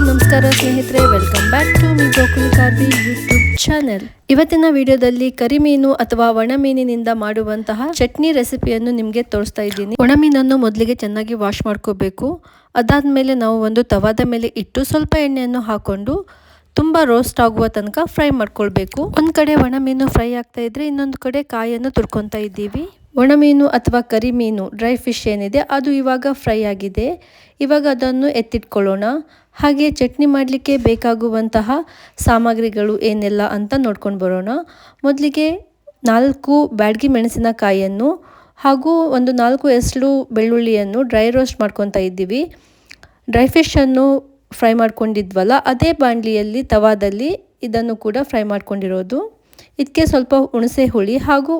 ನಮಸ್ಕಾರ ಸ್ನೇಹಿತರೆ, welcome back to my Gokul Karvi YouTube channel. ಇವತ್ತಿನ ವಿಡಿಯೋದಲ್ಲಿ ಕರಿಮೀನು ಅಥವಾ ಒಣಮೀನಿನಿಂದ ಮಾಡುವಂತಹ ಚಟ್ನಿ ರೆಸಿಪಿಯನ್ನು ನಿಮಗೆ ತೋರಿಸ್ತಾ ಇದ್ದೀನಿ. ಒಣಮೀನನ್ನು ಮೊದಲಿಗೆ ಚೆನ್ನಾಗಿ ವಾಶ್ ಮಾಡ್ಕೋಬೇಕು. ಅದಾದ್ಮೇಲೆ ನಾವು ಒಂದು ತವಾದ ಮೇಲೆ ಇಟ್ಟು ಸ್ವಲ್ಪ ಎಣ್ಣೆಯನ್ನು ಹಾಕೊಂಡು ತುಂಬ ರೋಸ್ಟ್ ಆಗುವ ತನಕ ಫ್ರೈ ಮಾಡ್ಕೊಳ್ಬೇಕು. ಒಂದು ಕಡೆ ಒಣಮೀನು ಫ್ರೈ ಆಗ್ತಾ ಇದ್ರೆ ಇನ್ನೊಂದು ಕಡೆ ಕಾಯನ್ನು ತುರ್ಕೊತಾ ಇದ್ದೀವಿ. ಒಣಮೀನು ಅಥವಾ ಕರಿಮೀನು ಡ್ರೈ ಫಿಶ್ ಏನಿದೆ ಅದು ಇವಾಗ ಫ್ರೈ ಆಗಿದೆ. ಇವಾಗ ಅದನ್ನು ಎತ್ತಿಟ್ಕೊಳ್ಳೋಣ. ಹಾಗೆ ಚಟ್ನಿ ಮಾಡಲಿಕ್ಕೆ ಬೇಕಾಗುವಂತಹ ಸಾಮಗ್ರಿಗಳು ಏನೆಲ್ಲ ಅಂತ ನೋಡ್ಕೊಂಡು ಬರೋಣ. ಮೊದಲಿಗೆ 4 ಬ್ಯಾಡಗಿ ಮೆಣಸಿನಕಾಯಿಯನ್ನು ಹಾಗೂ ಒಂದು 4 ಎಸಳು ಬೆಳ್ಳುಳ್ಳಿಯನ್ನು ಡ್ರೈ ರೋಸ್ಟ್ ಮಾಡ್ಕೊತಾ ಇದ್ದೀವಿ. ಡ್ರೈ ಫಿಶನ್ನು ಫ್ರೈ ಮಾಡ್ಕೊಂಡಿದ್ವಲ್ಲ, ಅದೇ ಬಾಣಲಿಯಲ್ಲಿ ತವಾದಲ್ಲಿ ಇದನ್ನು ಕೂಡ ಫ್ರೈ ಮಾಡ್ಕೊಂಡಿರೋದು. ಇದಕ್ಕೆ ಸ್ವಲ್ಪ ಹುಣಸೆ ಹುಳಿ ಹಾಗೂ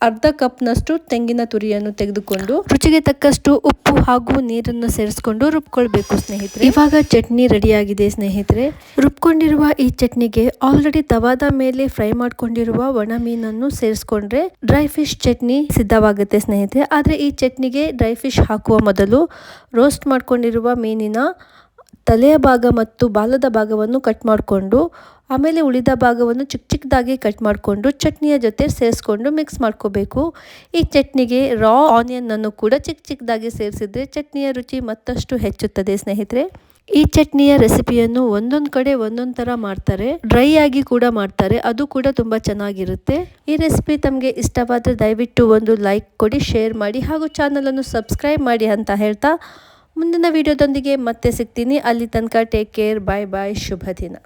ಅರ್ಧ ಕಪ್ನಷ್ಟು ತೆಂಗಿನ ತುರಿಯನ್ನು ತೆಗೆದುಕೊಂಡು ರುಚಿಗೆ ತಕ್ಕಷ್ಟು ಉಪ್ಪು ಹಾಗೂ ನೀರನ್ನು ಸೇರಿಸ್ಕೊಂಡು ರುಬ್ಕೊಳ್ಬೇಕು ಸ್ನೇಹಿತರೆ. ಇವಾಗ ಚಟ್ನಿ ರೆಡಿಯಾಗಿದೆ ಸ್ನೇಹಿತರೆ. ರುಬ್ಕೊಂಡಿರುವ ಈ ಚಟ್ನಿಗೆ ಆಲ್ರೆಡಿ ತವಾದ ಮೇಲೆ ಫ್ರೈ ಮಾಡ್ಕೊಂಡಿರುವ ಒಣ ಮೀನನ್ನು ಸೇರಿಸ್ಕೊಂಡ್ರೆ ಡ್ರೈ ಫಿಶ್ ಚಟ್ನಿ ಸಿದ್ಧವಾಗುತ್ತೆ ಸ್ನೇಹಿತರೆ. ಆದರೆ ಈ ಚಟ್ನಿಗೆ ಡ್ರೈ ಫಿಶ್ ಹಾಕುವ ಮೊದಲು ರೋಸ್ಟ್ ಮಾಡ್ಕೊಂಡಿರುವ ಮೀನಿನ ತಲೆಯ ಭಾಗ ಮತ್ತು ಬಾಲದ ಭಾಗವನ್ನು ಕಟ್ ಮಾಡಿಕೊಂಡು ಆಮೇಲೆ ಉಳಿದ ಭಾಗವನ್ನು ಚಿಕ್ಕದಾಗಿ ಕಟ್ ಮಾಡಿಕೊಂಡು ಚಟ್ನಿಯ ಜೊತೆ ಸೇರಿಸ್ಕೊಂಡು ಮಿಕ್ಸ್ ಮಾಡ್ಕೋಬೇಕು. ಈ ಚಟ್ನಿಗೆ ರಾ ಆನಿಯನ್ನನ್ನು ಕೂಡ ಚಿಕ್ಕದಾಗಿ ಸೇರಿಸಿದ್ರೆ ಚಟ್ನಿಯ ರುಚಿ ಮತ್ತಷ್ಟು ಹೆಚ್ಚುತ್ತದೆ ಸ್ನೇಹಿತರೆ. ಈ ಚಟ್ನಿಯ ರೆಸಿಪಿಯನ್ನು ಒಂದೊಂದು ಕಡೆ ಒಂದೊಂದು ಥರ ಮಾಡ್ತಾರೆ. ಡ್ರೈ ಆಗಿ ಕೂಡ ಮಾಡ್ತಾರೆ, ಅದು ಕೂಡ ತುಂಬ ಚೆನ್ನಾಗಿರುತ್ತೆ. ಈ ರೆಸಿಪಿ ತಮಗೆ ಇಷ್ಟವಾದರೆ ದಯವಿಟ್ಟು ಒಂದು ಲೈಕ್ ಕೊಡಿ, ಶೇರ್ ಮಾಡಿ ಹಾಗೂ ಚಾನಲನ್ನು ಸಬ್ಸ್ಕ್ರೈಬ್ ಮಾಡಿ ಅಂತ ಹೇಳ್ತಾ ಮುಂದಿನ ವಿಡಿಯೋದೊಂದಿಗೆ ಮತ್ತೆ ಸಿಗ್ತೀನಿ. ಅಲ್ಲಿ ತನಕ ಟೇಕ್ ಕೇರ್, ಬಾಯ್ ಬಾಯ್, ಶುಭ ದಿನ.